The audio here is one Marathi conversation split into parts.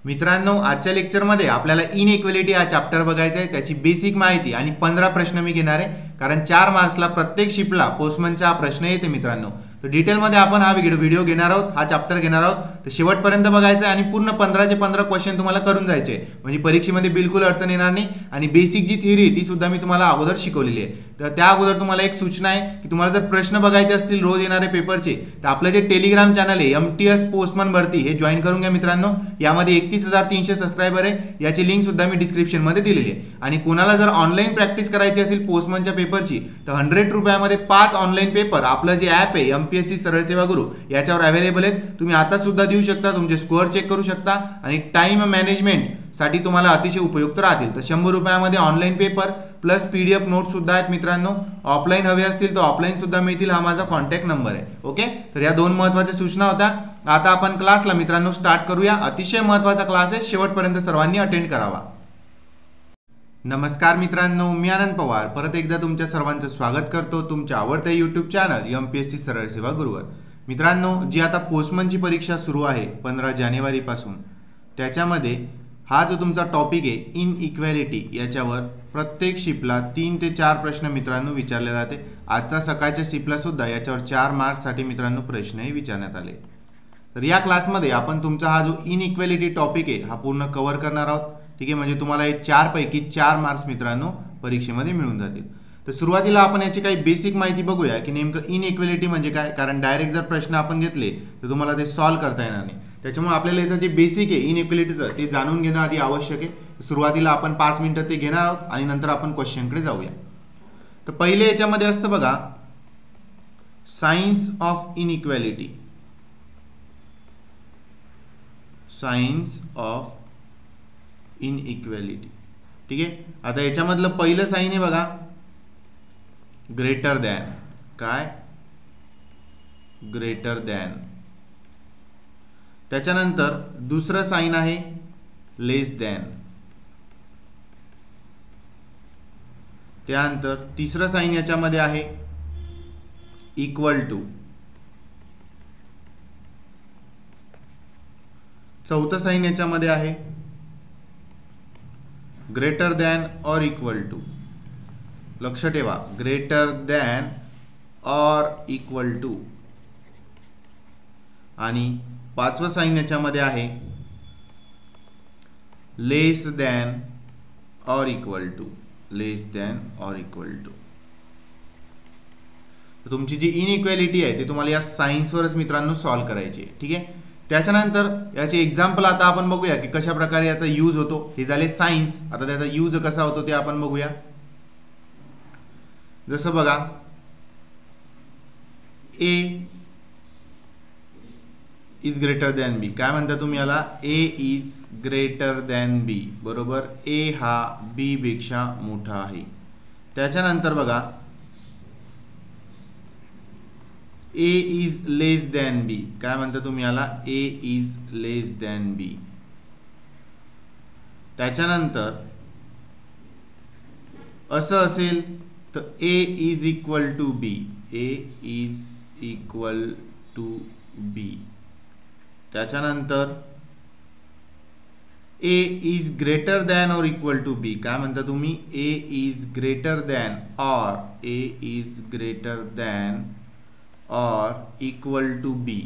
मित्रांनो, आजच्या लेक्चरमध्ये आपल्याला इनइक्वालिटी हा चॅप्टर बघायचा आहे. त्याची बेसिक माहिती आणि 15 प्रश्न मी घेणार आहे, कारण 4 मार्क्सला प्रत्येक शिफ्टला पोस्टमनचा हा प्रश्न येते मित्रांनो. तर डिटेलमध्ये आपण हा व्हिडिओ घेणार आहोत, हा चॅप्टर घेणार आहोत. तर शेवटपर्यंत बघायचं आहे आणि पूर्ण 15चे 15 क्वेश्चन तुम्हाला करून जायचे, म्हणजे परीक्षेमध्ये बिलकुल अडचण येणार नाही. आणि बेसिक जी थिअरी ती सुद्धा मी तुम्हाला अगोदर शिकवलेली आहे. तर त्या अगोदर तुम्हाला एक सूचना आहे की तुम्हाला जर प्रश्न बघायचे असतील रोज येणारे पेपरचे, तर आपलं जे टेलिग्राम चॅनल आहे MTS पोस्टमन भरती, हे जॉईन करून घ्या मित्रांनो. यामध्ये 31,300 सबस्क्रायबर आहे. याची लिंक सुद्धा मी डिस्क्रिप्शनमध्ये दिलेली आहे. आणि कोणाला जर ऑनलाईन प्रॅक्टिस करायची असेल पोस्टमनच्या पेपरची, तर 100 रुपयामध्ये 5 ऑनलाईन पेपर आपलं जे ॲप आहे MPSC सरळ सेवा गुरु याच्यावर अवेलेबल आहेत. तुम्ही आता सुद्धा देऊ शकता, तुमचे स्कोअर चेक करू शकता आणि टाइम मॅनेजमेंट साठी तुम्हाला अतिशय उपयुक्त राहतील. तर 100 रुपयामध्ये online paper plus PDF note सुद्धा आहेत मित्रांनो. ऑफलाईन हवे असतील तर ऑफलाईन सुद्धा मिळतील. हा माझा कॉन्टॅक्ट नंबर आहे. ओके, तर या 2 महत्त्वाच्या सूचना होत्या. आता आपण क्लासला मित्रांनो स्टार्ट करूया. अतिशय महत्त्वाचा क्लास आहे, शेवटपर्यंत सर्वांनी अटेंड करावा. नमस्कार मित्रांनो, मी आनंद पवार परत एकदा तुमच्या सर्वांचं स्वागत करतो तुमच्या आवडत्या यूट्यूब चॅनल MPSC सरळ सेवा गुरुवर. मित्रांनो, जी आता पोस्टमनची परीक्षा सुरू आहे 15 जानेवारीपासून, त्याच्यामध्ये हा जो तुमचा टॉपिक आहे इनइक्वॅलिटी, याच्यावर प्रत्येक शिफ्टला 3 ते 4 प्रश्न मित्रांनो विचारले जाते. आजचा सकाळच्या शिफ्टला सुद्धा याच्यावर 4 मार्क्ससाठी मित्रांनो प्रश्नही विचारण्यात आले. तर या क्लासमध्ये आपण तुमचा हा जो इनइक्वॅलिटी टॉपिक आहे हा पूर्ण कव्हर करणार आहोत. ठीक आहे, म्हणजे तुम्हाला हे 4 पैकी 4 मार्क्स मित्रांनो परीक्षेमध्ये मिळून जातील. तर सुरुवातीला आपण याची काही बेसिक माहिती बघूया की नेमकं इनइक्वॅलिटी म्हणजे काय, कारण डायरेक्ट जर प्रश्न आपण घेतले तर तुम्हाला ते सॉल्व्ह करता येणार नाही. त्याच्यामुळे आपल्याला याचं जे बेसिक आहे इनइक्वॅलिटीचं ते जाणून घेणं आधी आवश्यक आहे. सुरुवातीला आपण 5 मिनिटं ते घेणार आहोत आणि नंतर आपण क्वेश्चनकडे जाऊया. तर पहिले याच्यामध्ये असतं बघा, science of inequality. Science of inequality. ठीक आहे, आता याच्यामधलं पहिलं साइन आहे बघा, ग्रेटर दॅन. काय? Greater than. त्याच्यानंतर दुसरं साइन आहे लेस दॅन. त्यानंतर तिसरं साइन याच्यामध्ये आहे इक्वल टू. चौथं साइन याच्यामध्ये आहे ग्रेटर दॅन और इक्वल टू. लक्ष ठेवा, ग्रेटर दॅन और इक्वल टू. आणि 5वं साइन याच्यामध्ये आहे लेस दॅन और इक्वल टू. लेस दॅन और इक्वल टू. तुमची जी इनइक्वॅलिटी आहे ते तुम्हाला या सायन्सवरच मित्रांनो सॉल्व्ह करायची आहे. ठीक आहे, त्याच्यानंतर याचे एक्झाम्पल आता आपण बघूया की कशा प्रकारे याचा यूज होतो. हे झाले सायन्स. आता त्याचा यूज कसा होतो ते आपण बघूया. जसं बघा, A is greater than B. काय म्हणता तुम्ही याला? A is greater than B. बरोबर, A हा B पेक्षा मोठा आहे. त्याच्यानंतर बघा, A is less than B. काय म्हणता तुम्ही याला? A is less than B. त्याच्यानंतर असं असेल तर A is equal to B. A is equal to B. त्याच्यानंतर A इज ग्रेटर दॅन और इक्वल टू B. काय म्हणता तुम्ही? A is greater than or A is greater than और equal to B.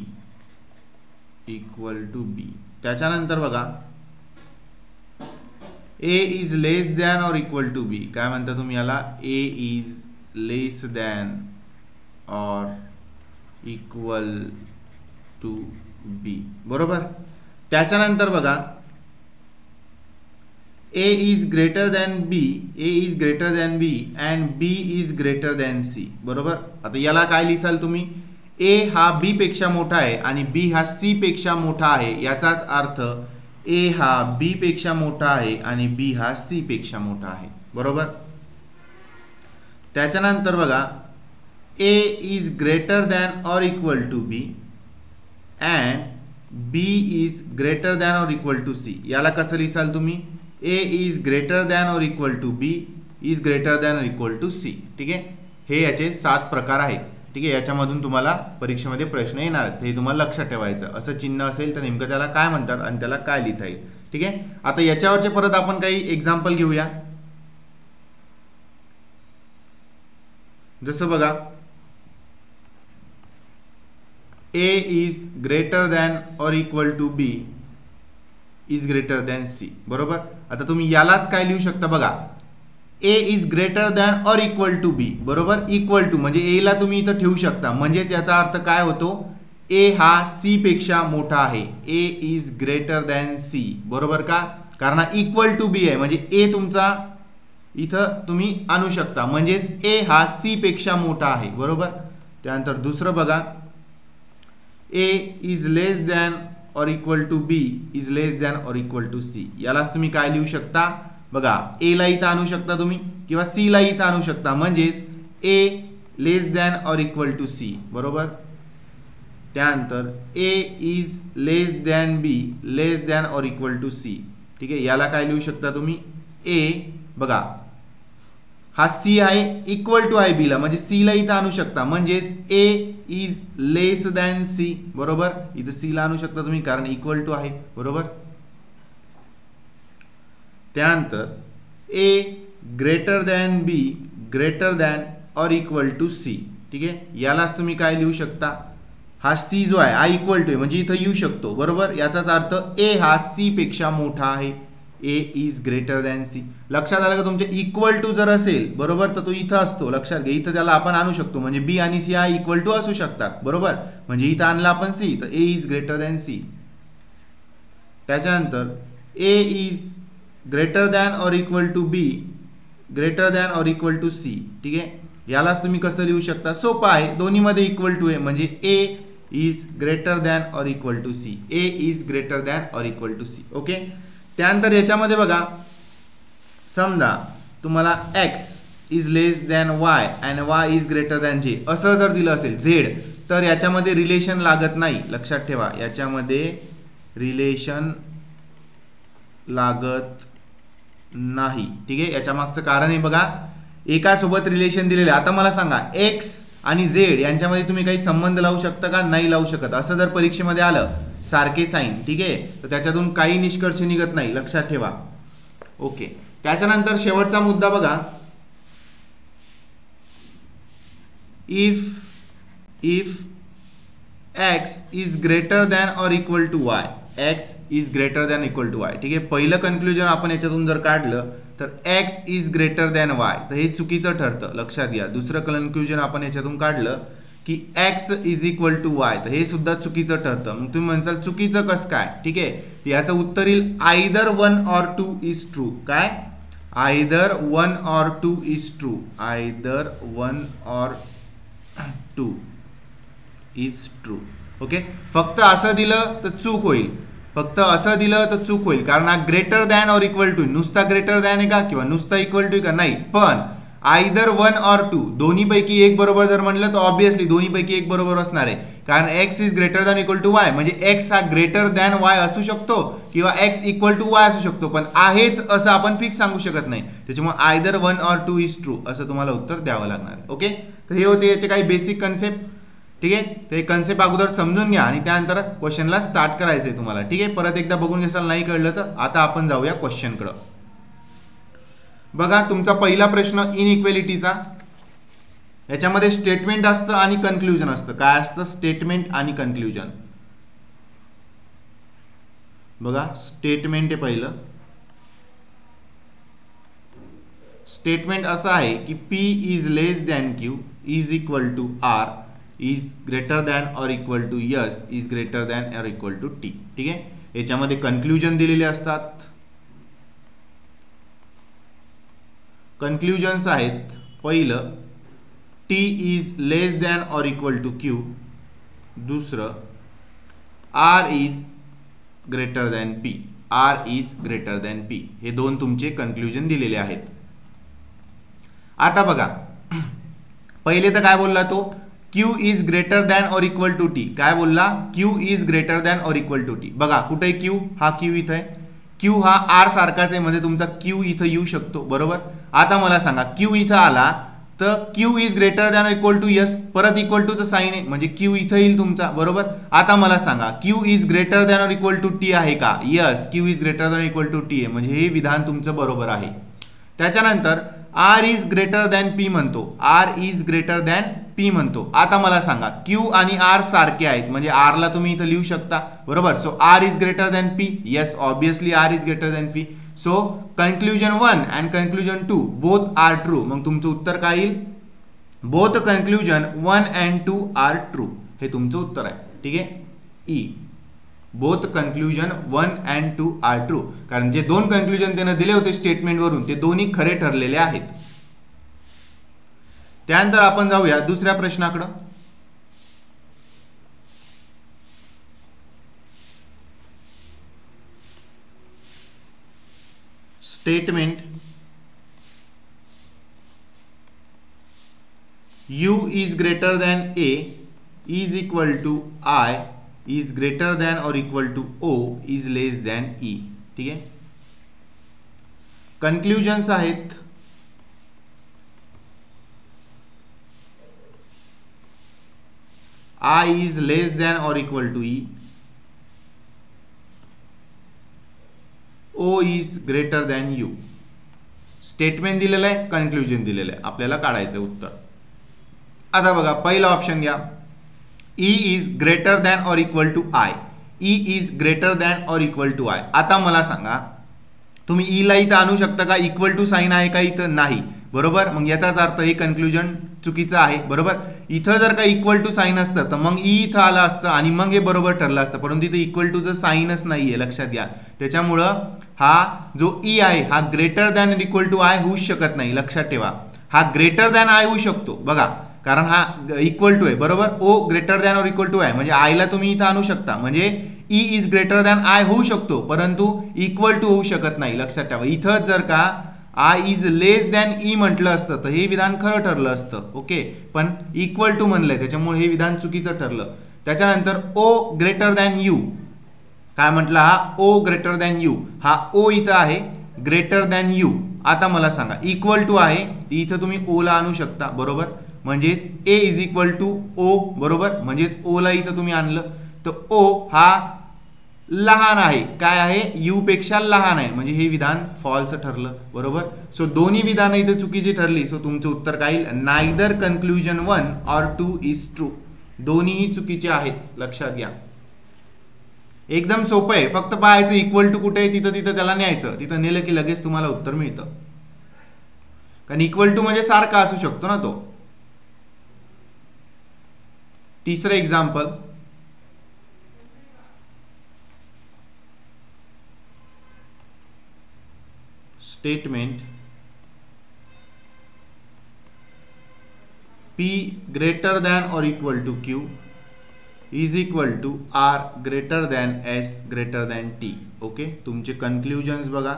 Equal to B. त्याच्यानंतर बघा, A इज लेस दॅन और इक्वल टू B. काय म्हणता तुम्ही याला? A इज लेस दॅन और इक्वल टू B. बरोबर. त्याच्यानंतर बघा, A is greater than B. A is greater than B and B is greater than C. बरोबर. आता याला काय लिहाल तुम्ही? A हा B पेक्षा मोठा आहे आणि B हा C पेक्षा मोठा आहे. याचाच अर्थ A हा B पेक्षा मोठा आहे आणि B हा C पेक्षा मोठा आहे. बरोबर. त्याच्यानंतर बघा, A इज ग्रेटर दॅन और equal to B and B is greater than और इक्वल टू C. याला कसं लिहाल तुम्ही? A इज ग्रेटर दॅन और equal to B is greater than और इक्वल टू C. ठीक आहे, हे याचे 7 प्रकार आहेत. ठीक आहे, याच्यामधून तुम्हाला परीक्षेमध्ये प्रश्न येणार आहेत, हे तुम्हाला लक्षात ठेवायचं. असं चिन्ह असेल तर नेमकं त्याला काय म्हणतात आणि त्याला काय लिहिता येईल ठीक आहे. आता याच्यावरचे परत आपण काही एक्झाम्पल घेऊया. जसं बघा, A is greater than or equal to B is greater than C. बरोबर. आता तुम्ही यालाच काय लिहू शकता बघा, A is greater than or equal to B. बरोबर. इक्वल टू म्हणजे A ला तुम्ही इथं ठेवू शकता, म्हणजेच याचा अर्थ काय होतो, A हा C पेक्षा मोठा आहे. A is greater than C. बरोबर का, कारण इक्वल टू B आहे म्हणजे A तुमचा इथं तुम्ही आणू शकता, म्हणजेच A हा C पेक्षा मोठा आहे. बरोबर. त्यानंतर दुसरं बघा, A is less than or equal to B is less than or equal to C. यालाच तुम्ही काय लिहू शकता बघा, A ला इथं आणू शकता तुम्ही किंवा C ला इथं आणू शकता, म्हणजेच A less than or equal to C. बरोबर. त्यानंतर A is less than B less than or equal to C. ठीक आहे. याला काय लिहू शकता तुम्ही, A बघा हा C आहे, इक्वल टू आहे B ला, म्हणजे C ला इथं आणू शकता, म्हणजेच A is less than C. बरोबर. इथं C ला आणू शकता तुम्ही कारण इक्वल टू आहे. बरोबर. त्यानंतर A greater than B greater than और इक्वल टू C. ठीक आहे. यालाच तुम्ही काय लिहू शकता, हा C जो आहे हा इक्वल टू आहे म्हणजे इथं येऊ शकतो. बरोबर. याचाच अर्थ A हा C पेक्षा मोठा आहे. A is greater than C. लक्षात आलं का तुमच्या, इक्वल टू जर असेल बरोबर तर तो इथं असतो. लक्षात घ्या, इथं त्याला आपण आणू शकतो म्हणजे B आणि C हा इक्वल टू असू शकतात. बरोबर. म्हणजे इथं आणला आपण C तर A is greater than C. त्याच्यानंतर A इज ग्रेटर दॅन और equal to B greater than और इक्वल टू C. ठीक आहे. यालाच तुम्ही कसं लिहू शकता, सोपं आहे, दोन्हीमध्ये इक्वल टू आहे म्हणजे A इज ग्रेटर दॅन और equal to C. A is greater than और इक्वल टू C. ओके. त्यानंतर याच्यामध्ये बघा, समजा तुम्हाला x is less than y and y is greater than j असं जर दिलं असेल z, तर याच्यामध्ये रिलेशन लागत नाही. लक्षात ठेवा, याच्यामध्ये रिलेशन लागत नाही. ठीक आहे. याच्या मागचं कारण आहे बघा, एकासोबत रिलेशन दिलेले. आता मला सांगा, x आणि z यांच्यामध्ये तुम्ही काही संबंध लावू शकता का, नाही लावू शकत. असं जर परीक्षेमध्ये आलं सारखे साईन, ठीक आहे, तर त्याच्यातून काही निष्कर्ष निघत नाही. लक्षात ठेवा. ओके. त्याच्यानंतर शेवटचा मुद्दा बघा, if x is greater than और equal to y, x is greater than equal to y. ठीक आहे. पहिलं कन्क्लुजन आपण याच्यातून जर काढलं तर x is greater than y, तर हे चुकीचं ठरतं. लक्षात घ्या. दुसरं कन्क्लुजन आपण याच्यातून काढलं की x is equal to y, तर हे सुद्धा चुकीचं ठरतं. मग तुम्ही म्हणसाल चुकीचं कसं काय. ठीक आहे. याचं उत्तर येईल आयदर 1 or 2 इज ट्रू. काय, either 1 or 2 is true. Either 1 or 2 is true. Okay. फक्त असं दिलं तर चूक होईल, फक्त असं दिलं तर चूक होईल, कारण हा ग्रेटर दॅन और इक्वल टू, नुसता ग्रेटर दॅन आहे का किंवा नुसता इक्वल टू का, नाही. पण आयदर 1 or 2 दोन्हीपैकी एक बरोबर जर म्हणलं तर ऑब्विसली दोन्हीपैकी एक बरोबर असणार आहे, कारण x is greater than equal to y म्हणजे x हा ग्रेटर दॅन y असू शकतो किंवा x इक्वल टू y असू शकतो, पण आहेच असं आपण फिक्स सांगू शकत नाही. त्याच्यामुळे आयदर 1 or 2 इज ट्रू असं तुम्हाला उत्तर द्यावं लागणार आहे. ओके. तर हे होते याचे काही बेसिक कन्सेप्ट. ठीक आहे. तर हे कन्सेप्ट अगोदर समजून घ्या आणि त्यानंतर क्वेश्चनला स्टार्ट करायचं आहे तुम्हाला. ठीक आहे. परत एकदा बघून घ्याल, नाही कळलं तर. आता आपण जाऊया क्वेश्चनकडं. बघा, तुमचा पहिला प्रश्न इनइक्वेलिटीचा. याच्यामध्ये स्टेटमेंट असतं आणि कन्क्लुजन असतं. काय असतं, स्टेटमेंट आणि कन्क्लुजन. बघा, स्टेटमेंट आहे पहिलं. स्टेटमेंट असं आहे की P is less than Q is equal to R is greater than और equal to S is greater than और इक्वल टू T. ठीक आहे. याच्यामध्ये कन्क्लुजन दिलेले असतात. कन्क्लुजन्स आहेत, पहिलं T इज लेस दॅन और इक्वल टू Q, दुसरं R is greater than P, R is greater than P. हे दोन तुमचे कन्क्लुजन दिलेले आहेत. आता बघा, पहिले तर काय बोलला तो, Q इज ग्रेटर दॅन और इक्वल टू T. काय बोलला, Q इज ग्रेटर दॅन और इक्वल टू T. बघा कुठे आहे Q, हा Q इथं आहे. Q हा R सारखाच आहे म्हणजे तुमचा Q इथं येऊ शकतो. बरोबर. आता मला सांगा, Q इथं आला तर Q is greater than equal to S, परत इक्वल टूचं साईन आहे म्हणजे क्यू इथं येईल तुमचा, बरोबर. आता मला सांगा Q is greater than equal to T आहे का? Yes, Q is greater than equal to T आहे, म्हणजे हे विधान तुमचं बरोबर आहे. त्याच्यानंतर R is greater than P म्हणतो, R is greater than P म्हणतो. आता मला सांगा क्यू आणि आर सारखे आहेत, म्हणजे आरला तुम्ही इथं लिहू शकता, बरोबर. So R is greater than P, yes obviously R is greater than P. So conclusion 1 and conclusion 2 both are true. मग तुमचं उत्तर काय येईल? Both conclusion 1 and 2 are true, हे तुमचं उत्तर आहे. ठीक आहे, E. Both conclusion 1 and 2 are true, कारण जे दोन कन्क्लुजन त्यानं दिले होते स्टेटमेंटवरून ते दोन्ही खरे ठरलेले आहेत. त्यानंतर आपण जाऊया दुसऱ्या प्रश्नाकडं. Statement u is greater than a is equal to I is greater than or equal to o is less than e. ठीक आहे, कन्क्लुजन्स आहेत I is less than or equal to e, o is greater than u. Statement दिलेलं आहे, कन्क्लुजन दिलेलं आहे, आपल्याला काढायचं उत्तर. आता बघा पहिला ऑप्शन घ्या, ई इज ग्रेटर दॅन और equal to I, E is greater than और इक्वल टू आय. आता मला सांगा तुम्ही ईला इथं आणू शकता का? इक्वल टू साईन आहे का इथं? नाही, बरोबर. मग याचाच अर्थ हे कन्क्लुजन चुकीचं आहे, बरोबर. इथं जर का इक्वल टू साईन असतं तर मग ई इथं आलं असतं आणि मग हे बरोबर ठरलं असतं, परंतु इथं इक्वल टूचं साईनच नाहीये, लक्षात घ्या. त्याच्यामुळं हा जो ई आहे हा greater than equal to I होऊच शकत नाही, लक्षात ठेवा. हा ग्रेटर दॅन आय होऊ शकतो बघा, कारण हा इक्वल टू आहे, बरोबर. ओ ग्रेटर दॅन और इक्वल टू आय म्हणजे आयला तुम्ही इथं आणू शकता, म्हणजे E is greater than I होऊ शकतो, परंतु इक्वल टू होऊ शकत नाही, लक्षात ठेवा. इथं जर का I is less than E म्हटलं असतं तर हे विधान खरं ठरलं असतं, ओके. पण इक्वल टू म्हणलंय त्याच्यामुळे हे विधान चुकीचं ठरलं. त्याच्यानंतर ओ ग्रेटर दॅन यू, काय म्हटलं? हा ओ ग्रेटर दॅन यू, हा ओ इथं आहे, ग्रेटर दॅन यू. आता मला सांगा इक्वल टू आहे, इथं तुम्ही ओला आणू शकता, बरोबर. म्हणजेच ए इज इक्वल टू ओ, बरोबर. म्हणजेच ओला इथं तुम्ही आणलं तर ओ हा लहान आहे, काय आहे? यू पेक्षा लहान आहे, म्हणजे हे विधान फॉल्स ठरलं, बरोबर. सो दोन्ही विधानं इथं चुकीची ठरली. सो तुमचं उत्तर काय येईल? नायदर कन्क्लुजन 1 और 2 इज ट्रू. दोन्हीही चुकीचे आहेत, लक्षात घ्या. एकदम सोपं आहे, फक्त पाहायचं इक्वल टू कुठे आहे, तिथं तिथं त्याला न्यायचं, तिथं नेलं की लगेच तुम्हाला उत्तर मिळतं. कारण इक्वल टू म्हणजे सारखा असू शकतो ना तो. तिसरं example, statement P greater than or equal to Q is equal to R greater than S greater than T. Okay, तुमचे कन्क्लुजन्स बघा.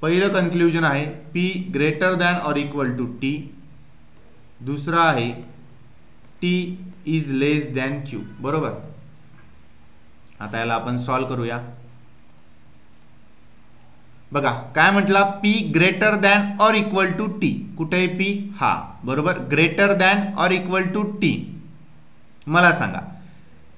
पहिलं कन्क्लुजन आहे P greater than or equal to T. दुसरं आहे T is less than Q, बरोबर. आता याला आपण सॉल्व करूया. बघा काय म्हटला? पी ग्रेटर दॅन और इक्वल टू टी. कुठे आहे पी? हा, बरोबर. ग्रेटर दॅन और इक्वल टू टी. मला सांगा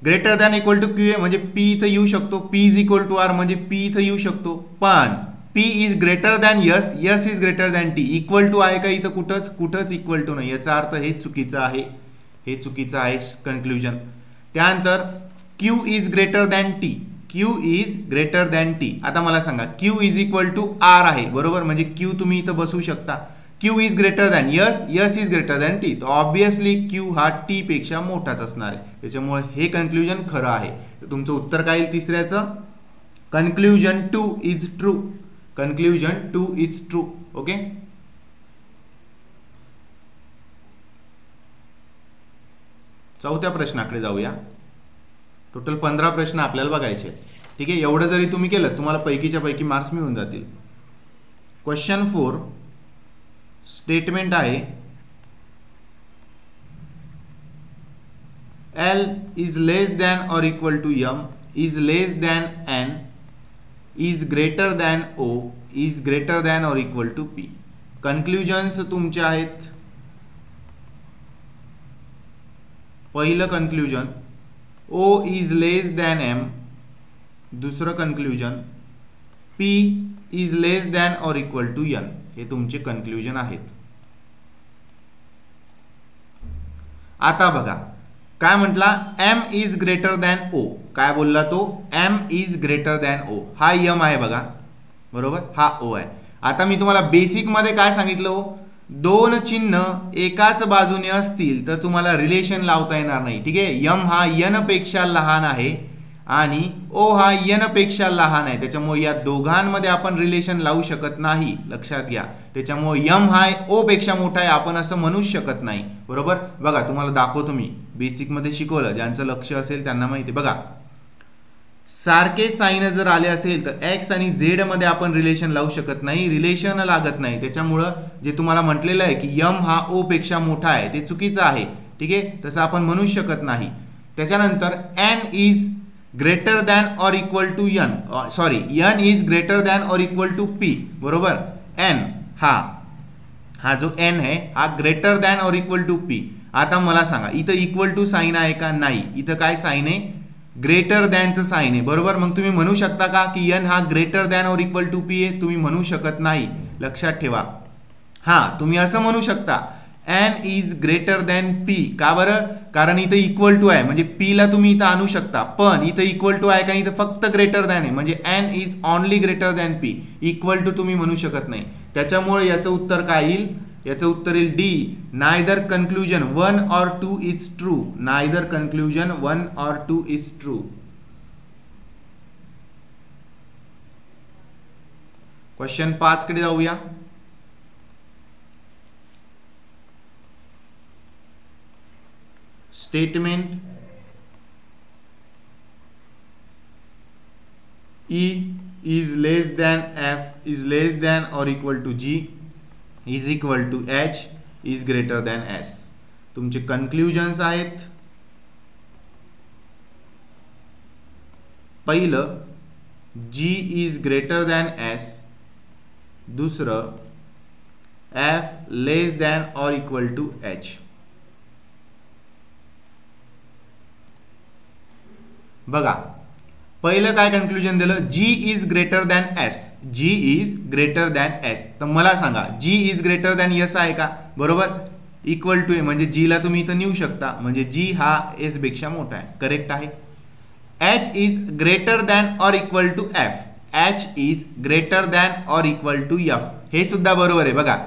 greater than equal to Q आहे म्हणजे पी इथं येऊ शकतो, P is equal to R म्हणजे पी इथं येऊ शकतो, पण P is greater than S, S is greater than T. Equal to आहे का इथं? कुठंच इक्वल टू नाही, याचा अर्थ हे चुकीचं आहे, हे चुकीचं आहे कन्क्लुजन. त्यानंतर Q is greater than T, Q is greater than T. आता मला सांगा Q is equal to R आहे, बरोबर. म्हणजे क्यू तुम्ही इथं बसवू शकता. Q is greater than S, S is greater than T, तर ऑब्विसली क्यू हा टी पेक्षा मोठाच असणार आहे, त्याच्यामुळे हे कन्क्लुजन खरं आहे. तर तुमचं उत्तर काय येईल तिसऱ्याचं? Conclusion 2 is true. Conclusion 2 is true. Okay, चौथ्या प्रश्नाकडे जाऊया. टोटल 15 प्रश्न आपल्याला बघायचे, ठीक आहे. एवढं जरी तुम्ही केलं तुम्हाला पैकीच्या पैकी मार्क्स मिळून जातील. क्वेश्चन 4 स्टेटमेंट आहे L इज लेस दॅन और equal to M is less than N is greater than O is greater than or equal to P. Conclusions तुमचे आहेत. पहिलं conclusion O is less than M. दुसरं conclusion P is less than or equal to N. हे तुमचे कन्क्ल्युजन आहेत. आता बघा काय म्हटला, M is greater than O. काय बोलला तो, एम इज ग्रेटर दॅन ओ. हा एम आहे बघा, बरोबर, हा ओ आहे. आता मी तुम्हाला बेसिक मध्ये काय सांगितलं हो, दोन चिन्ह एकाच बाजूने असतील तर तुम्हाला रिलेशन लावता येणार नाही. ठीक आहे, एम हा एन पेक्षा लहान आहे आणि ओ हा एन पेक्षा लहान आहे. त्याच्यामुळे या दोघांमध्ये आपण रिलेशन लावू शकत नाही, लक्षात घ्या. त्याच्यामुळे एम हा ओ पेक्षा मोठा आहे आपण असं म्हणूच शकत नाही. बरोबर, बघा तुम्हाला दाखवतो मी. बेसिक मध्ये शिकवलं, ज्यांचं लक्ष असेल त्यांना माहिती. बघा सारखे साइन जर आले असेल तर एक्स आणि झेड मध्ये आपण रिलेशन लावू शकत नाही, रिलेशन लागत नाही. त्याच्यामुळं जे तुम्हाला म्हटलेलं आहे की एम हा ओ पेक्षा मोठा आहे ते चुकीचं आहे. ठीक आहे, तसं आपण म्हणू शकत नाही. त्याच्यानंतर N is greater than or equal to N, sorry N is greater than or equal to P. बरोबर, एन हा जो एन आहे हा greater than or equal to P. आता मला सांगा इथं इक्वल टू साइन आहे का, नाही. इथं काय साइन आहे, ग्रेटर दॅनचं साइन आहे. बरोबर, मग तुम्ही म्हणू शकता का की एन हा greater than or equal to P आहे, तुम्ही म्हणू शकत नाही, लक्षात ठेवा. तुम्ही असं म्हणू शकता N is greater than P. का बरं, कारण इथं इक्वल टू आहे म्हणजे पी ला तुम्ही इथं आणू शकता, पण इथं इक्वल टू आहे का, इथं फक्त ग्रेटर दॅन आहे म्हणजे N is only greater than P. Equal to तुम्ही म्हणू शकत नाही. त्याच्यामुळे याचं उत्तर काय येईल, याचं उत्तर येईल D. Neither conclusion 1 or 2 is true. Neither conclusion 1 or 2 is true. Question 5 कडे जाऊया. Statement E is less than F is less than or equal to G is equal to H is greater than S. तुमचे कन्क्ल्युजन्स आहेत. पहिलं G is greater than S. दुसरं F less than or equal to H. बघा पहिलं काय कन्क्ल्युजन दिलं, G is greater than S. G is greater than S. तर मला सांगा G is greater than S आहे का, बरोबर, इक्वल टू म्हणजे G ला तुम्ही इथं नेऊ शकता म्हणजे G हा S पेक्षा मोठा आहे, करेक्ट आहे. H is greater than or equal to F. H is greater than or equal to F. हे सुद्धा बरोबर आहे. बघा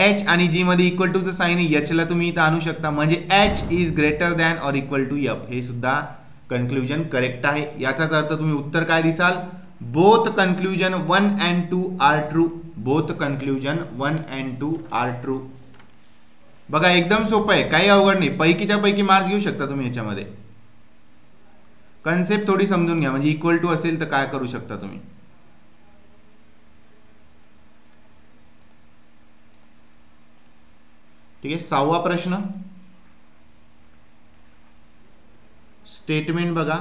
H आणि G मध्ये इक्वल टूचं साइन आहे, H ला तुम्ही इथं आणू शकता म्हणजे H is greater than or equal to F. हे सुद्धा कन्क्ल्युजन करेक्ट आहे. याचाच अर्थ तुम्ही उत्तर काय दिसाल, both conclusion 1 and 2 are true. Both conclusion 1 and 2 are true. बघा एकदम सोपं आहे, काही अवघड नाही. पैकीच्या पैकी मार्क्स घेऊ शकता तुम्ही याच्यामध्ये. कन्सेप्ट थोडी समजून घ्या, म्हणजे इक्वल टू असेल तर काय करू शकता तुम्ही. ठीक आहे, 6वा प्रश्न. स्टेटमेंट बघा,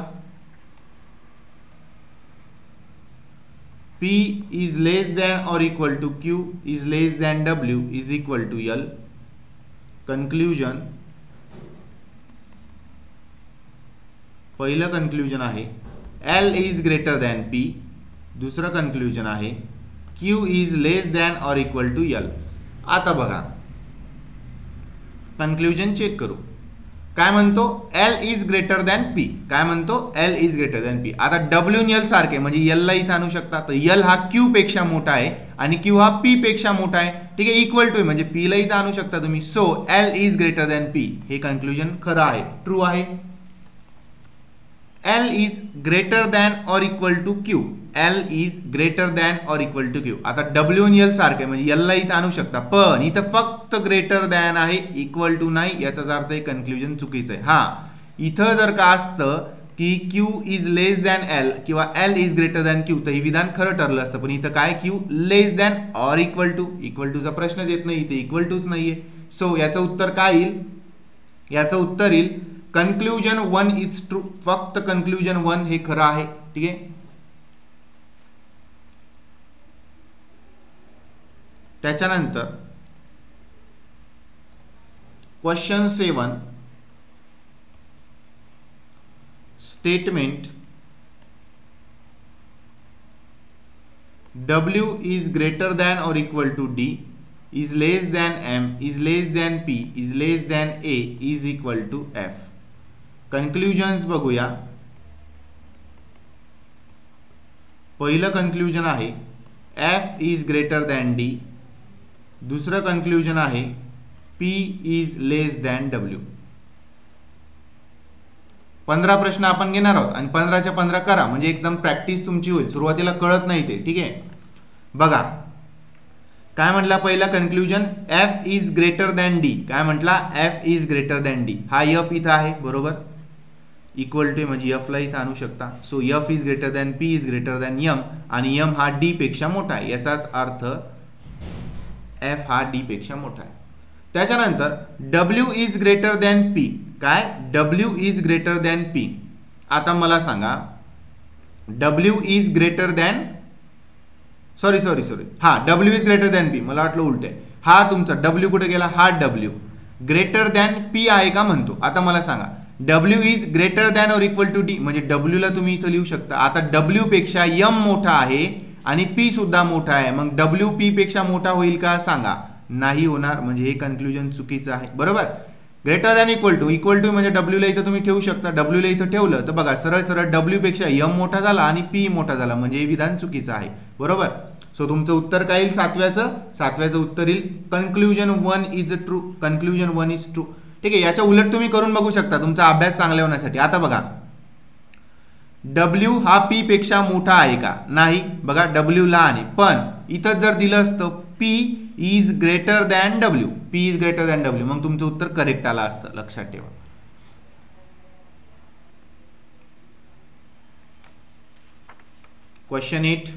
P is less than or equal to Q is less than W is equal to L. Conclusion, पहिलं कन्क्ल्युजन आहे L is greater than P. दुसरं कन्क्ल्युजन आहे Q is less than or equal to L. आता बघा कन्क्ल्युजन चेक करू. काय म्हणतो, L is greater than P. काय म्हणतो, L is greater than P. आता W आणि L सारखे म्हणजे L ला इथं आणू शकता, तर L हा Q पेक्षा मोठा आहे आणि Q हा P पेक्षा मोठा आहे. ठीक आहे, इक्वल टू म्हणजे P ला इथं आणू शकता तुम्ही. So L is greater than P. हे कन्क्ल्युजन खरं आहे, ट्रू आहे. L is greater than or equal to Q. L is greater than or equal to Q. आता W आणि L सारखे म्हणजे L ला इथं आणू शकता, पण इथं फक्त ग्रेटर दॅन आहे, इक्वल टू नाही. याचाच अर्थ हे कन्क्ल्युजन चुकीचं आहे. इथं जर का असतं की Q is less than L किंवा L is greater than Q तर हे विधान खरं ठरलं असतं, पण इथं काय Q less than or equal to. Equal टूचा प्रश्नच येत नाही, इथे इक्वल टूच नाहीये. सो याचं उत्तर काय येईल, याचं उत्तर येईल कन्क्ल्युजन 1 इज ट्रू. फक्त कन्क्ल्युजन 1 हे खरं आहे. ठीक आहे, त्याच्यानंतर question 7 statement W is greater than or equal to D, is less than M, is less than P, is less than A, is equal to F. Conclusions बघूया. पहिलं कन्क्लुजन आहे F is greater than D. दुसरं कन्क्लुजन आहे P is less than W. 15 प्रश्न आपण घेणार आहोत आणि 15च्या 15 करा म्हणजे एकदम प्रॅक्टिस तुमची होईल. सुरुवातीला कळत नाही ते, ठीक आहे. बघा काय म्हटला पहिला conclusion, F is greater than D. काय म्हटला, F is greater than D. हा F इथं आहे बरोबर, इक्वल टू म्हणजे F ला इथं आणू शकता. So F is greater than P is greater than M आणि M हा D पेक्षा मोठा आहे. याचाच अर्थ F हा D पेक्षा मोठा आहे. त्याच्यानंतर W is greater than P. काय, W is greater than P. आता मला सांगा W is greater than sorry हा W is greater than P. मला वाटलं उलट आहे. हा तुमचा W कुठे गेला, हा W ग्रेटर दॅन P आहे का म्हणतो. आता मला सांगा W इज ग्रेटर दॅन और इक्वल टू D म्हणजे W ला तुम्ही इथं लिहू शकता. आता W पेक्षा M मोठा आहे आणि P सुद्धा मोठा आहे, मग W P पेक्षा मोठा होईल का सांगा. नाही होणार, म्हणजे हे कन्क्लुजन चुकीचं आहे बरोबर. ग्रेटर दॅन इक्वल टू म्हणजे W ला इथं तुम्ही ठेवू शकता. W ला इथं ठेवलं तर बघा सरळ सरळ W पेक्षा M मोठा झाला आणि P मोठा झाला म्हणजे हे विधान चुकीचं आहे बरोबर. सो तुमचं उत्तर काय येईल, सातव्याचं उत्तर येईल conclusion 1 is true. Conclusion 1 is true, ठीक आहे. याच्या उलट तुम्ही करून बघू शकता तुमचा अभ्यास चांगला होण्यासाठी. आता बघा W हा P पेक्षा मोठा आहे का, नाही. बघा W लहान आहे, पण इथं जर दिलं असतं P is greater than W, P is greater than W, मग तुमचं उत्तर करेक्ट आलं असतं, लक्षात ठेवा. Question 8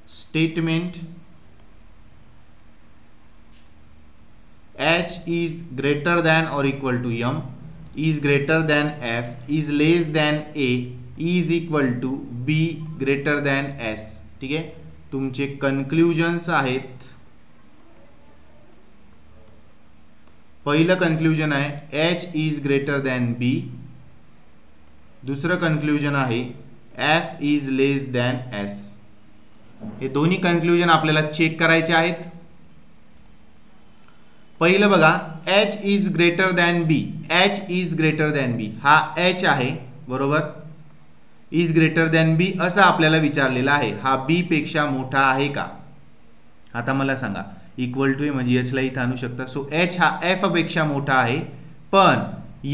statement H is greater than or equal to M, is greater than F, is less than A, is equal to B greater than S. ठीक आहे, तुमचे कन्क्लुजन्स आहेत. पहिलं कन्क्लुजन आहे H is greater than B. दुसरं कन्क्लुजन आहे F is less than S. हे दोन्ही कन्क्लुजन आपल्याला चेक करायचे आहेत. पहिलं बघा H is greater than B. H is greater than B, हा H आहे बरोबर. इज ग्रेटर दॅन B असं आपल्याला विचारलेलं आहे. हा B पेक्षा मोठा आहे का. आता मला सांगा इक्वल टू म्हणजे H ला इथं आणू शकता. सो H हा F पेक्षा मोठा आहे, पण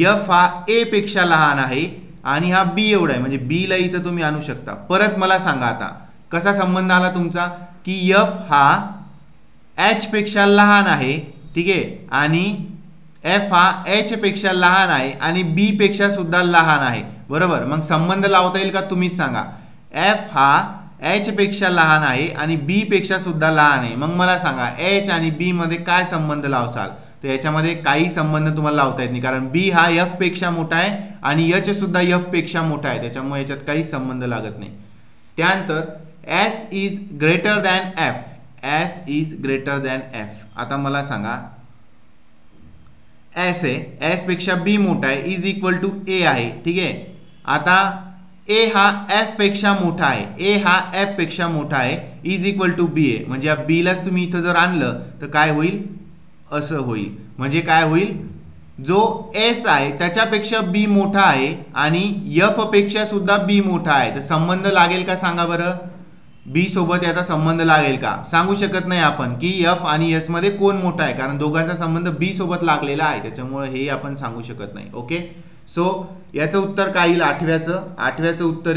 F हा A पेक्षा लहान आहे आणि हा B एवढा आहे म्हणजे B ला इथं तुम्ही आणू शकता. परत मला सांगा आता कसा संबंध आला तुमचा की F हा H पेक्षा लहान आहे, ठीक आहे, आणि F हा H पेक्षा लहान आहे आणि B पेक्षा सुद्धा लहान आहे बरोबर. मग संबंध लावता येईल का तुम्हीच सांगा. F हा H पेक्षा लहान आहे आणि B पेक्षा सुद्धा लहान आहे, मग मला सांगा H आणि B मध्ये काय संबंध लावसाल. तर याच्यामध्ये काही संबंध तुम्हाला लावता येत नाही, कारण B हा F पेक्षा मोठा आहे आणि H सुद्धा F पेक्षा मोठा आहे, त्याच्यामुळे याच्यात काही संबंध लागत नाही. त्यानंतर S is greater than F. S is greater than F. आता मला सांगा S आहे, S पेक्षा B मोठा आहे, इज इक्वल टू A आहे, ठीक आहे. आता A हा F पेक्षा मोठा आहे, A हा F पेक्षा मोठा आहे, इज इक्वल टू B आहे, म्हणजे या B लाच तुम्ही इथं जर आणलं तर काय होईल, असं होईल. म्हणजे काय होईल, जो S आहे त्याच्यापेक्षा B मोठा आहे आणि F पेक्षा सुद्धा B मोठा आहे, तर संबंध लागेल का सांगा बरं. B सोबत याचा संबंध लागेल का, सांगू शकत नाही आपण की F आणि S मध्ये कोण मोठा आहे, कारण दोघांचा संबंध B सोबत लागलेला आहे, त्याच्यामुळे हे आपण सांगू शकत नाही. ओके, सो याचं उत्तर काय येईल, आठव्याचं उत्तर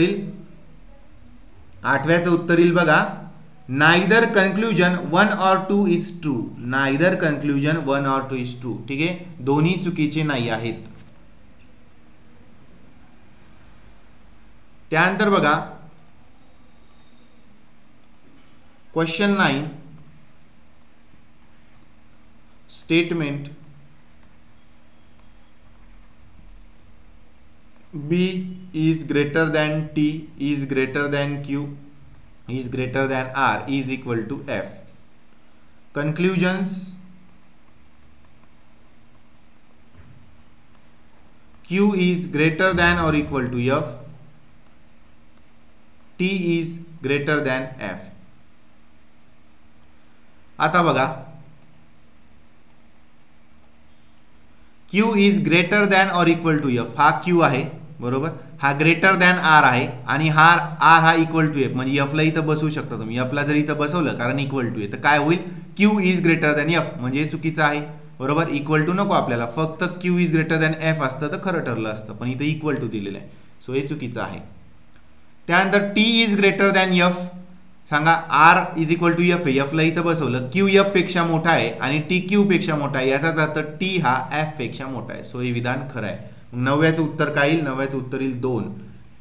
येईल बघा, neither conclusion 1 or 2 is true. Neither conclusion 1 or 2 is true, ठीक आहे, दोन्ही चुकीचे नाही आहेत. त्यानंतर बघा question 9 statement B is greater than T is greater than Q is greater than R is equal to F. Conclusions: Q is greater than or equal to F, T is greater than F. आता बघा, Q is greater than or equal to F, हा Q आहे बरोबर, हा ग्रेटर दॅन R आहे आणि हा R हा इक्वल टू F, म्हणजे F ला इथं बसवू शकता तुम्ही. F ला जर इथं बसवलं कारण इक्वल टू आहे तर काय होईल, Q is greater than F, म्हणजे हे चुकीचं आहे बरोबर. इक्वल टू नको आपल्याला, फक्त Q is greater than F असतं तर खरं ठरलं असतं, पण इथं इक्वल टू दिलेलं आहे, सो हे चुकीचं आहे. त्यानंतर T is greater than F, सांगा R is equal to F आहे, F ला इथं बसवलं, Q F पेक्षा मोठा आहे आणि T Q पेक्षा मोठा आहे, याचाच अर्थ T हा F पेक्षा मोठा आहे, सो हे विधान खरं आहे. 9व्याचं उत्तर काय येईल, 9व्याचं उत्तर येईल 2.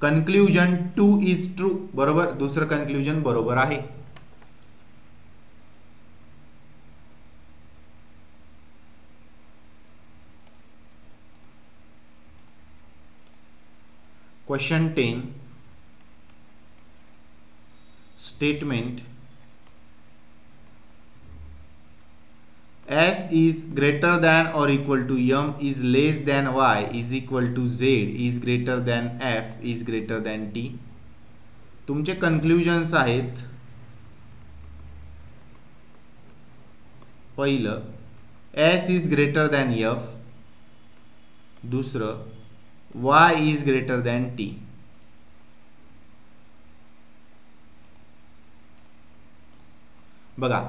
कन्क्ल्युजन 2 इज ट्रू, बरोबर, दुसरं कन्क्ल्युजन बरोबर आहे. Question 10, statement S is greater than or equal to M is less than Y is equal to Z is greater than F is greater than T. तुमचे कन्क्ल्युजन्स आहेत, पहिलं S is greater than F, दुसरं Y is greater than T. बघा,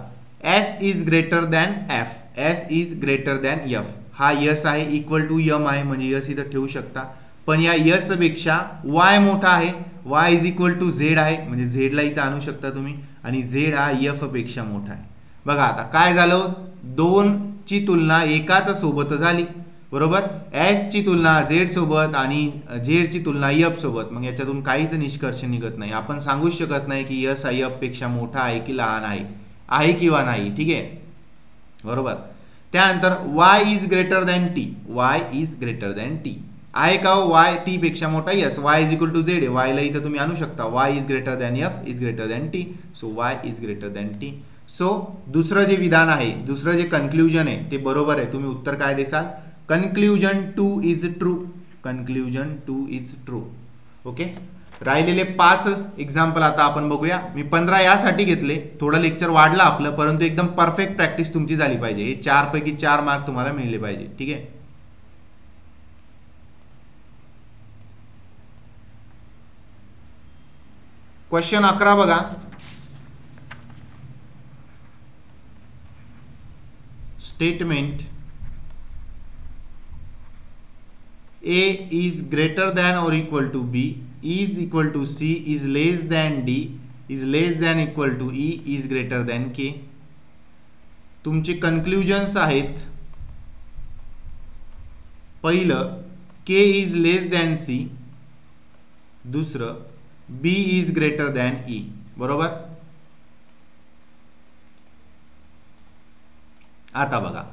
S is greater than F, S is greater than F, हा S आहे इक्वल टू M आहे, म्हणजे S इथं ठेवू शकता, पण या S पेक्षा Y मोठा आहे, Y is equal to Z आहे, म्हणजे Z ला इथं आणू शकता तुम्ही, आणि Z हा F पेक्षा मोठा आहे. बघा आता काय झालं, 2 ची तुलना एकाच सोबत झाली बरोबर, S ची तुलना Z सोबत आणि Z ची तुलना F सोबत, मग याच्यातून काहीच निष्कर्ष निघत नाही. आपण सांगू शकत नाही की S हा F पेक्षा मोठा आहे की लहान आहे किंवा नाही, ठीक आहे बरोबर. त्यानंतर Y is greater than T, Y is greater than T आहे का हो, Y T पेक्षा मोठा, yes, Y is equal to Z आहे, Y ला इथं तुम्ही आणू शकता, Y is greater than F is greater than T, so Y is greater than T. So दुसरं जे विधान आहे, दुसरं जे कन्क्ल्युजन आहे ते बरोबर आहे. तुम्ही उत्तर काय देसाल, conclusion 2 is true, conclusion 2 is true. Okay, राहिलेले 5 एक्झाम्पल आता आपण बघूया. मी 15 यासाठी घेतले, थोडं लेक्चर वाढलं आपलं, परंतु एकदम परफेक्ट प्रॅक्टिस तुमची झाली पाहिजे, हे 4 पैकी 4 मार्क तुम्हाला मिळले पाहिजे, ठीक आहे. क्वेश्चन 11 बघा, statement A is greater than or equal to B is equal to C is less than D is less than equal to E is greater than K. तुमचे कन्क्ल्युजन्स आहेत, पहिलं K is less than C, दुसरं B is greater than E, बरोबर. आता बघा,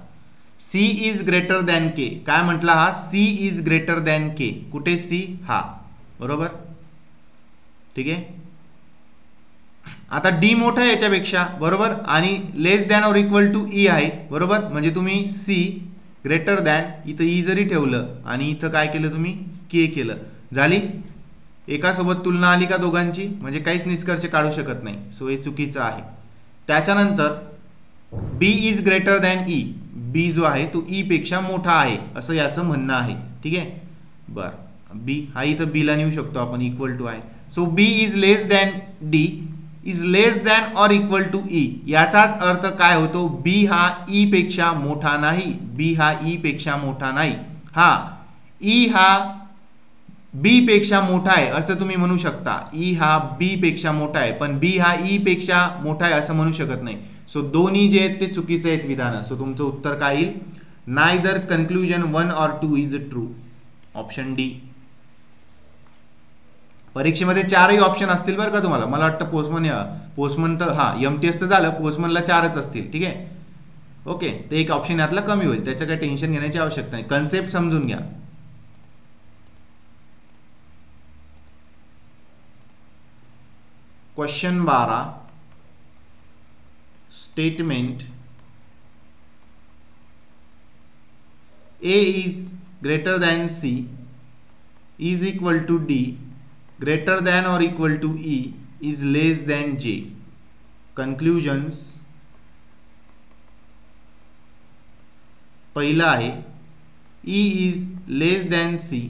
C is greater than K, काय म्हटला हा, C is greater than K, कुठे C हा बरोबर, ठीक आहे. आता D मोठा आहे याच्यापेक्षा बरोबर, आणि लेस दॅन और इक्वल टू E आहे बरोबर, म्हणजे तुम्ही C ग्रेटर दॅन, इथं E जरी ठेवलं आणि इथं काय केलं तुम्ही K केलं, झाली एकासोबत तुलना आली का दोघांची, म्हणजे काहीच निष्कर्ष काढू शकत नाही, सो हे चुकीचं आहे. त्याच्यानंतर B is greater than E, B जो आहे तो E पेक्षा मोठा आहे असं याचं म्हणणं आहे, ठीक आहे. बरं, B हा इथं B ला नेऊ शकतो आपण, इक्वल टू आहे, so B is less than D is less than और इक्वल टू E, याचाच अर्थ काय होतो, B हा E पेक्षा मोठा नाही, B हा E पेक्षा मोठा नाही, हा E हा B पेक्षा मोठा आहे असं तुम्ही म्हणू शकता, E हा B पेक्षा मोठा आहे, पण B हा E पेक्षा मोठा आहे असं म्हणू शकत नाही. सो दोन्ही जे आहेत ते चुकीचे आहेत विधान, सो तुमचं उत्तर काय येईल, नायदर कन्क्ल्युजन 1 और 2 इज ट्रू, ऑप्शन डी. परीक्षेमध्ये 4ही ऑप्शन असतील बरं का तुम्हाला, मला वाटतं पोस्टमन तर हा MTS तर झालं, पोस्टमनला 4च असतील, ठीक आहे. ओके, ते एक ऑप्शन यातला कमी होईल, त्याचं काही टेन्शन घेण्याची आवश्यकता नाही, कन्सेप्ट समजून घ्या. Question 12 statement A is greater than C is equal to D greater than or equal to E is less than J. Conclusions. पहिला आहे E is less than C,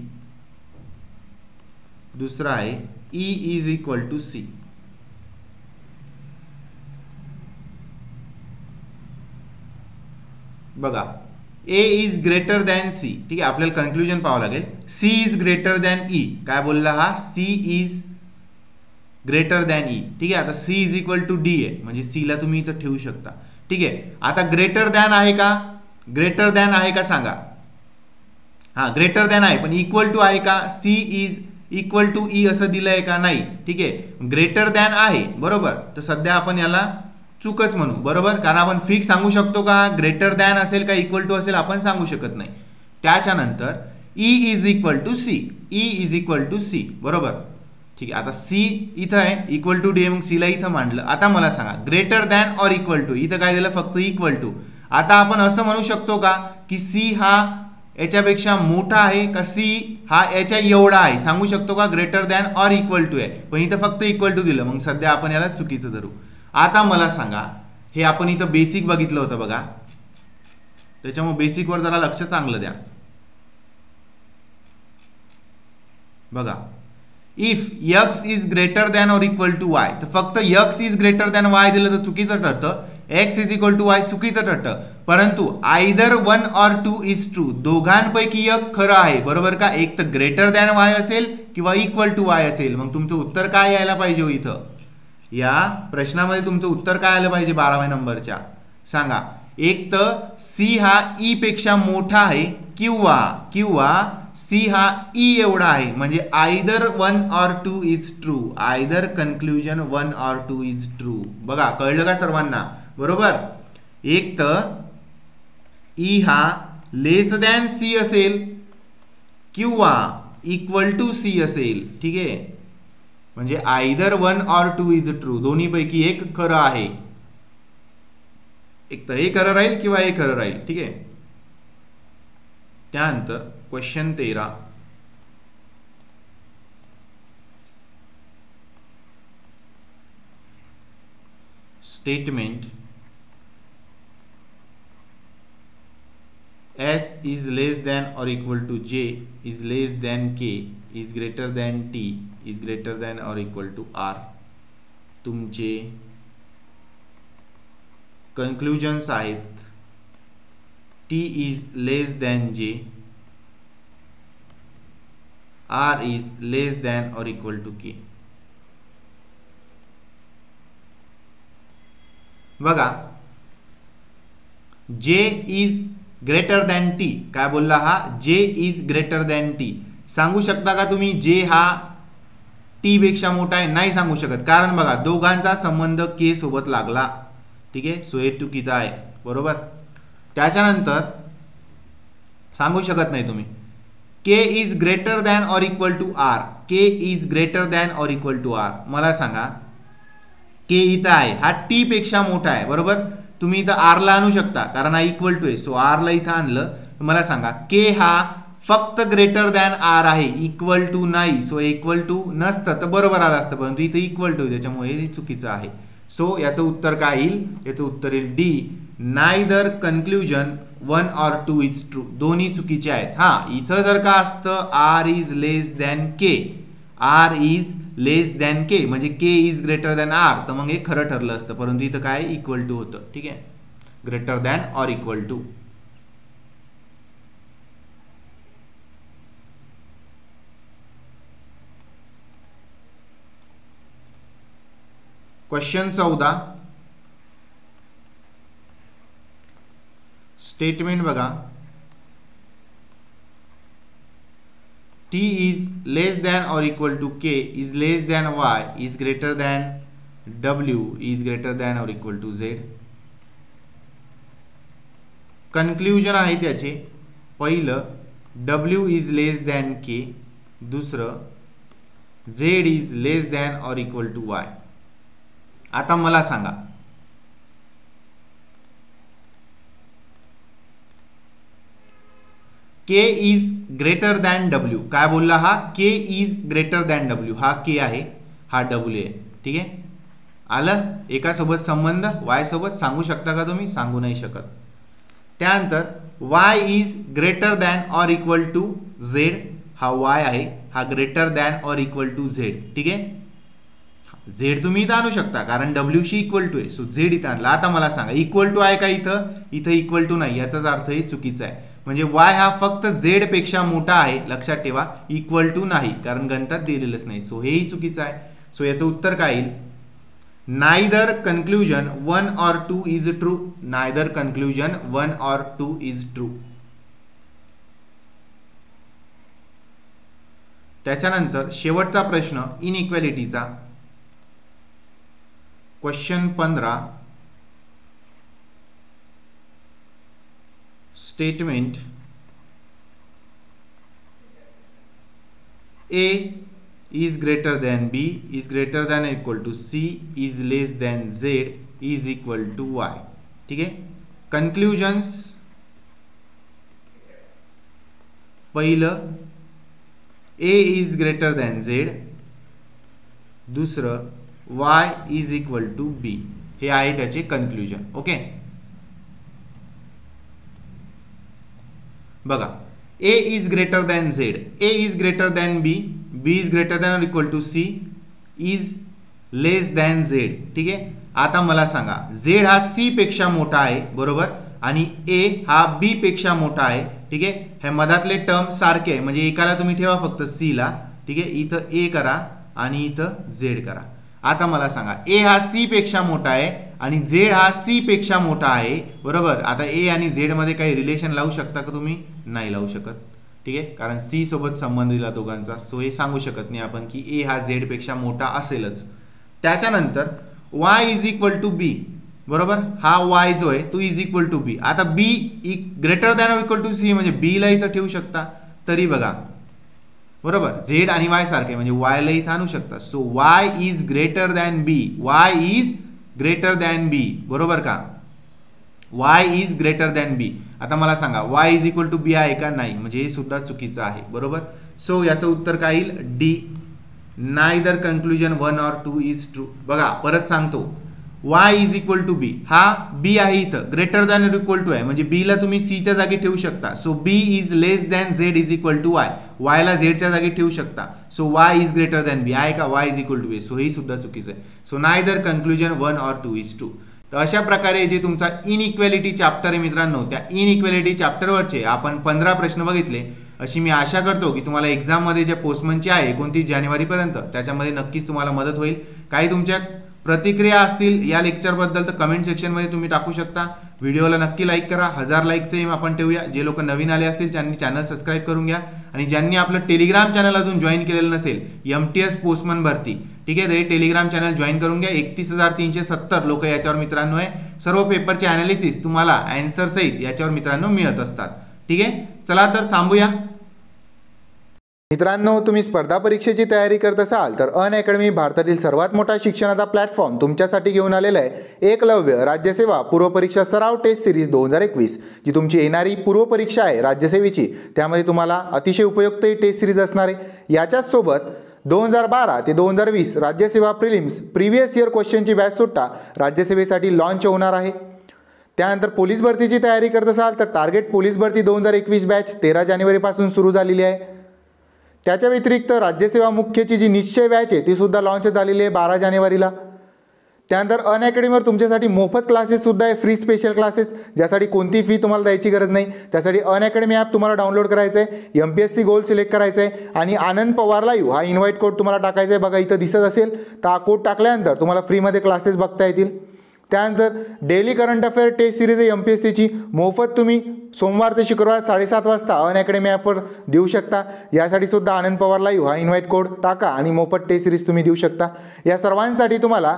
दूसरा आहे E is equal to C. बघा A is greater than C, ठीक आहे, आपल्याला कन्क्लुजन पाहावं लागेल. C is greater than E, काय बोलला हा, C is greater than E, ठीक आहे. आता C is equal to D आहे, म्हणजे C ला तुम्ही इथं ठेवू शकता, ठीक आहे. आता ग्रेटर दॅन आहे का, ग्रेटर दॅन आहे का सांगा. हा ग्रेटर दॅन आहे, पण इक्वल टू आहे का, C is equal to E असं दिलंय का, नाही, ठीक आहे. ग्रेटर दॅन आहे बरोबर, तर सध्या आपण याला चूकच म्हणू बरोबर, कारण आपण फिक्स सांगू शकतो का ग्रेटर दॅन असेल का इक्वल टू असेल, आपण सांगू शकत नाही. त्याच्यानंतर E is equal to C, E is equal to C बरोबर, ठीक आहे. आता C इथं आहे, इक्वल टू D, मग C ला इथं मांडलं. आता मला सांगा ग्रेटर दॅन और इक्वल टू, इथं काय दिलं फक्त इक्वल टू. आता आपण असं म्हणू शकतो का की C हा याच्यापेक्षा मोठा आहे का C हा याच्या एवढा आहे, सांगू शकतो का ग्रेटर दॅन और इक्वल टू आहे, पण इथं फक्त इक्वल टू दिलं, मग सध्या आपण याला चुकीचं धरू. आता मला सांगा, हे आपण इथं बेसिक बघितलं होतं बघा, त्याच्यामुळे बेसिकवर जरा लक्ष चांगलं द्या. बघा if x is greater than और इक्वल टू y, तर फक्त x is greater than y दिलं तर चुकीचं ठरतं, x is equal to y चुकीचं ठरतं. परंतु आयदर 1 और 2 इज ट्रू, दोघांपैकी एक खरं आहे बरोबर का, एक तर ग्रेटर दॅन y असेल किंवा इक्वल टू y असेल. मग तुमचं उत्तर काय यायला पाहिजे इथं, या प्रश्नामध्ये तुमचं उत्तर काय आलं पाहिजे 12व्या नंबरच्या, सांगा. एक तर C हा E पेक्षा मोठा आहे किंवा C हा E एवढा आहे, म्हणजे आयदर 1 और 2 इज ट्रू, आयदर कन्क्लुजन 1 और 2 इज ट्रू. बघा कळलं का सर्वांना बरोबर. एक तर E हा लेस दॅन C असेल किंवा इक्वल टू C असेल, ठीक आहे, म्हणजे आयदर 1 और 2 इज ट्रू, दोन्ही पैकी एक खरं आहे, एक तर हे खरं राहील किंवा हे खरं राहील, ठीक आहे. त्यानंतर question 13 statement S is less than or equal to J is less than K is greater than T is greater than or equal to R. तुमचे conclusions आहेत T is less than J, R is less than or equal to K. बघा J is greater than T, काय बोलला हा, J is greater than T. सांगू शकता का तुम्ही J हा T पेक्षा मोठा आहे, नाही सांगू शकत, कारण बघा दोघांचा संबंध K सोबत लागला, ठीक आहे, सो हे चुकीचं आहे बरोबर. त्याच्यानंतर सांगू शकत नाही तुम्ही K इज ग्रेटर दॅन और equal to R, K is greater than और इक्वल टू R. मला सांगा K इथं आहे, हा T पेक्षा मोठा आहे बरोबर, तुम्ही इथं R ला आणू शकता कारण हा इक्वल टू आहे, सो R ला इथं आणलं. मला सांगा K हा फक्त ग्रेटर दॅन R आहे, इक्वल टू नाही, सो इक्वल टू नसतं तर बरोबर आलं असतं, परंतु इथं इक्वल टू, त्याच्यामुळे हे चुकीचं आहे. सो याचं उत्तर काय येईल, याचं उत्तर येईल डी, नायदर कन्क्लुजन 1 और 2 इज ट्रू, दोन्ही चुकीचे आहेत. हा इथं जर का असतं R is less than K, R is less than K म्हणजे K is greater than R, तर मग हे खरं ठरलं असतं, परंतु इथं काय इक्वल टू होतं, ठीक आहे, ग्रेटर दॅन और इक्वल टू. क्वेश्चन 14 स्टेटमेंट बघा, T is less than or equal to K is less than Y is greater than W is greater than or equal to Z. Conclusion आहे त्याचे, पहिलं W is less than K, दुसरं Z is less than or equal to Y. आता मला सांगा, के इज ग्रेटर दॅन डब्ल्यू. काय बोलला हा? के इज ग्रेटर दॅन डब्ल्यू. हा के आहे, हा डब्ल्यू आहे. ठीक आहे, आलं. एकासोबत संबंध वाय सोबत सांगू शकता का तुम्ही? सांगू नाही शकत. त्यानंतर y is greater than or equal to z. हा वाय आहे, हा greater than or equal to z. ठीक आहे, झेड तुम्ही इथं आणू शकता कारण डब्ल्यूशी इक्वल टू आहे. सो झेड इथं आणला. आता मला सांगा इक्वल टू आहे का इथं? इथं इक्वल टू नाही, याचाच अर्थ हे चुकीचा आहे. म्हणजे वाय हा फक्त झेड पेक्षा मोठा आहे. लक्षात ठेवा, इक्वल टू नाही कारण गणितात दिलेलंच नाही. सो हेही चुकीचं आहे. सो याचं उत्तर काय येईल? Neither conclusion 1 or 2 is true. Neither conclusion 1 or 2 is true. त्याच्यानंतर शेवटचा प्रश्न इनइक्वॅलिटीचा, question 15. Statement A is greater than b is greater than or equal to c is less than z is equal to y. ठीक है, कंक्लुजन्स पहिलं a is greater than z, दुसरं y is equal to b. हे आहे त्याचे कंक्लुजन. ओके, बघा, a is greater than z, a is greater than b, b is greater than or equal to c, is less than z. ठीक आहे, आता मला सांगा z हा c पेक्षा मोठा आहे बरोबर, आणि a हा b पेक्षा मोठा आहे. ठीक आहे, हे मधातले टर्म सारखे आहे म्हणजे एकाला तुम्ही ठेवा फक्त c ला. ठीक आहे, इथं a करा आणि इथं z करा. आता मला सांगा a हा c पेक्षा मोठा आहे आणि z हा c पेक्षा मोठा आहे बरोबर. आता a आणि z मध्ये काही रिलेशन लावू शकता का तुम्ही? नाही लावू शकत. ठीक आहे, कारण c सोबत संबंध दिला दोघांचा. सो हे सांगू शकत नाही आपण की a हा z पेक्षा मोठा असेलच. त्याच्यानंतर y is equal to b बरोबर. हा y जो आहे तो इज इक्वल टू b. आता b greater than or equal to c म्हणजे b ला इथं ठेवू शकता. तरी बघा बरोबर, z आणि y सारखे म्हणजे y ला इथं आणू शकता. So y is greater than b, y is greater than b बरोबर का? y is greater than b. आता मला सांगा y is equal to b आहे का? नाही, म्हणजे हे सुद्धा चुकीचं आहे बरोबर. सो याचं उत्तर काय येईल? D, neither conclusion 1 or 2 is true. बघा परत सांगतो, y is equal to b, हा b आहे इथं, ग्रेटर दॅन और इक्वल टू आहे म्हणजे b ला तुम्ही c च्या जागी ठेवू शकता. So b is less than z is equal to y, y ला z च्या जागी ठेवू शकता. So y is greater than b आहे का? y is equal to b. So हे सुद्धा चुकीचं आहे. So neither conclusion 1 or 2 is true. तर अशा प्रकारे जे तुमचा इनइक्वॅलिटी चॅप्टर आहे मित्रांनो, त्या इनइक्वॅलिटी चॅप्टरवरचे आपण 15 प्रश्न बघितले. अशी मी आशा करतो की तुम्हाला एक्झाममध्ये जे पोस्टमनची आहे 29 जानेवारीपर्यंत त्याच्यामध्ये नक्कीच तुम्हाला मदत होईल. काही तुमच्या प्रतिक्रिया असतील या लेक्चरबद्दल तर कमेंट सेक्शनमध्ये तुम्ही टाकू शकता. व्हिडिओला नक्की लाईक करा. 1000 लाईकचे एम आपण ठेवूया. जे लोक नवीन आले असतील त्यांनी चॅनल सबस्क्राईब करून घ्या आणि ज्यांनी आपलं टेलिग्राम चॅनल अजून जॉईन केलेलं नसेल, MTS पोस्टमन भरती, ठीक आहे, हे टेलिग्राम चॅनल जॉईन करून घ्या. 31,370 लोक याच्यावर मित्रांनो आहे. सर्व पेपरचे ॲनालिसिस तुम्हाला आन्सर सहित याच्यावर मित्रांनो मिळत असतात. ठीक आहे, चला तर थांबूया. मित्रांनो, तुम्ही स्पर्धा परीक्षेची तयारी करत असाल तर अनअकॅडमी भारतातील सर्वात मोठा शिक्षणाचा प्लॅटफॉर्म तुमच्यासाठी घेऊन आलेला आहे. एकलव्य राज्यसेवा पूर्व परीक्षा सराव टेस्ट सिरीज 2021, जी तुमची येणारी पूर्व परीक्षा आहे राज्यसेवेची, त्यामध्ये तुम्हाला अतिशय उपयुक्त टेस्ट सिरीज असणार आहे. याच्याच सोबत 2012 ते 2020 राज्यसेवा प्रिलिम्स प्रिव्हियस इयर क्वेश्चनची बॅच सुद्धा राज्यसेवेसाठी लॉन्च होणार आहे. त्यानंतर पोलीस भरतीची तयारी करत असाल तर टार्गेट पोलीस भरती 2021 बॅच 13 जानेवारीपासून सुरू झालेली आहे. त्याच्या व्यतिरिक्त राज्यसेवा मुख्यची जी निश्चय बॅच आहे ती सुद्धा लॉन्च झालेली आहे 12 जानेवारीला. त्यानंतर अनअकॅडमीवर तुमच्यासाठी मोफत क्लासेससुद्धा आहे, फ्री स्पेशल क्लासेस, ज्यासाठी कोणती फी तुम्हाला द्यायची गरज नाही. त्यासाठी अनअकॅडमी ॲप तुम्हाला डाउनलोड करायचं आहे, MPSC गोल सिलेक्ट करायचं आहे आणि आनंद पवार लाईव्ह हा इन्व्हाइट कोड तुम्हाला टाकायचा आहे. बघा इथं दिसत असेल, तर हा कोड टाकल्यानंतर तुम्हाला फ्रीमध्ये क्लासेस बघता येतील. त्यानंतर daily current affair test series आहे MPSCची, मोफत तुम्ही सोमवार ते शुक्रवार 7:30 वाजता अनअकॅडमी ॲपवर देऊ शकता. यासाठी सुद्धा आनंद पवार लाईव्ह हा इन्व्हाइट कोड टाका आणि मोफत टेस्ट सिरीज तुम्ही देऊ शकता. या सर्वांसाठी तुम्हाला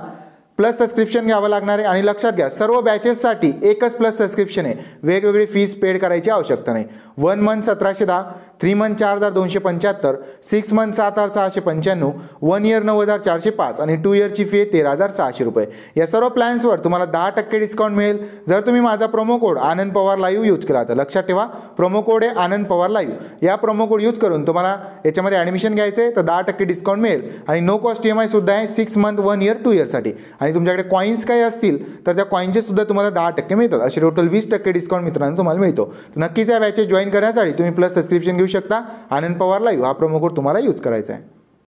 प्लस सबस्क्रिप्शन घ्यावं लागणार आहे आणि लक्षात घ्या सर्व बॅचेससाठी एकच प्लस सबस्क्रिप्शन आहे, वेगवेगळी फीस पेड करायची आवश्यकता नाही. 1 मंथ 1710, 3 मंथ 4275, 6 मंथ 7695, 1 इयर 9405 आणि 2 इयरची फी आहे 13600 रुपये. या सर्व प्लॅन्सवर तुम्हाला 10% डिस्काउंट मिळेल जर तुम्ही माझा प्रोमो कोड आनंद पवार लाईव्ह यूज केला. तर लक्षात ठेवा प्रोमो कोड आहे आनंद पवार लाईव्ह. या प्रोमो कोड यूज करून तुम्हाला याच्यामध्ये ॲडमिशन घ्यायचं आहे तर 10% डिस्काउंट मिळेल आणि नो कॉस्ट EMI सुद्धा आहे 6 मंथ 1 इयर 2 इयरसाठी. आणि तुमच्याकडे कॉईन्स काही असतील तर त्या कॉईनचे सुद्धा तुम्हाला 10% मिळतात. असे टोटल 20% डिस्काउंट मित्रांनो तुम्हाला मिळतो. तर नक्कीच या बॅचेस जॉईन करण्यासाठी तुम्ही प्लस सबस्क्रिप्शन घेऊ शकता. आनंद पवार लाईव्ह हा प्रोमो कोड तुम्हाला यूज करायचा आहे.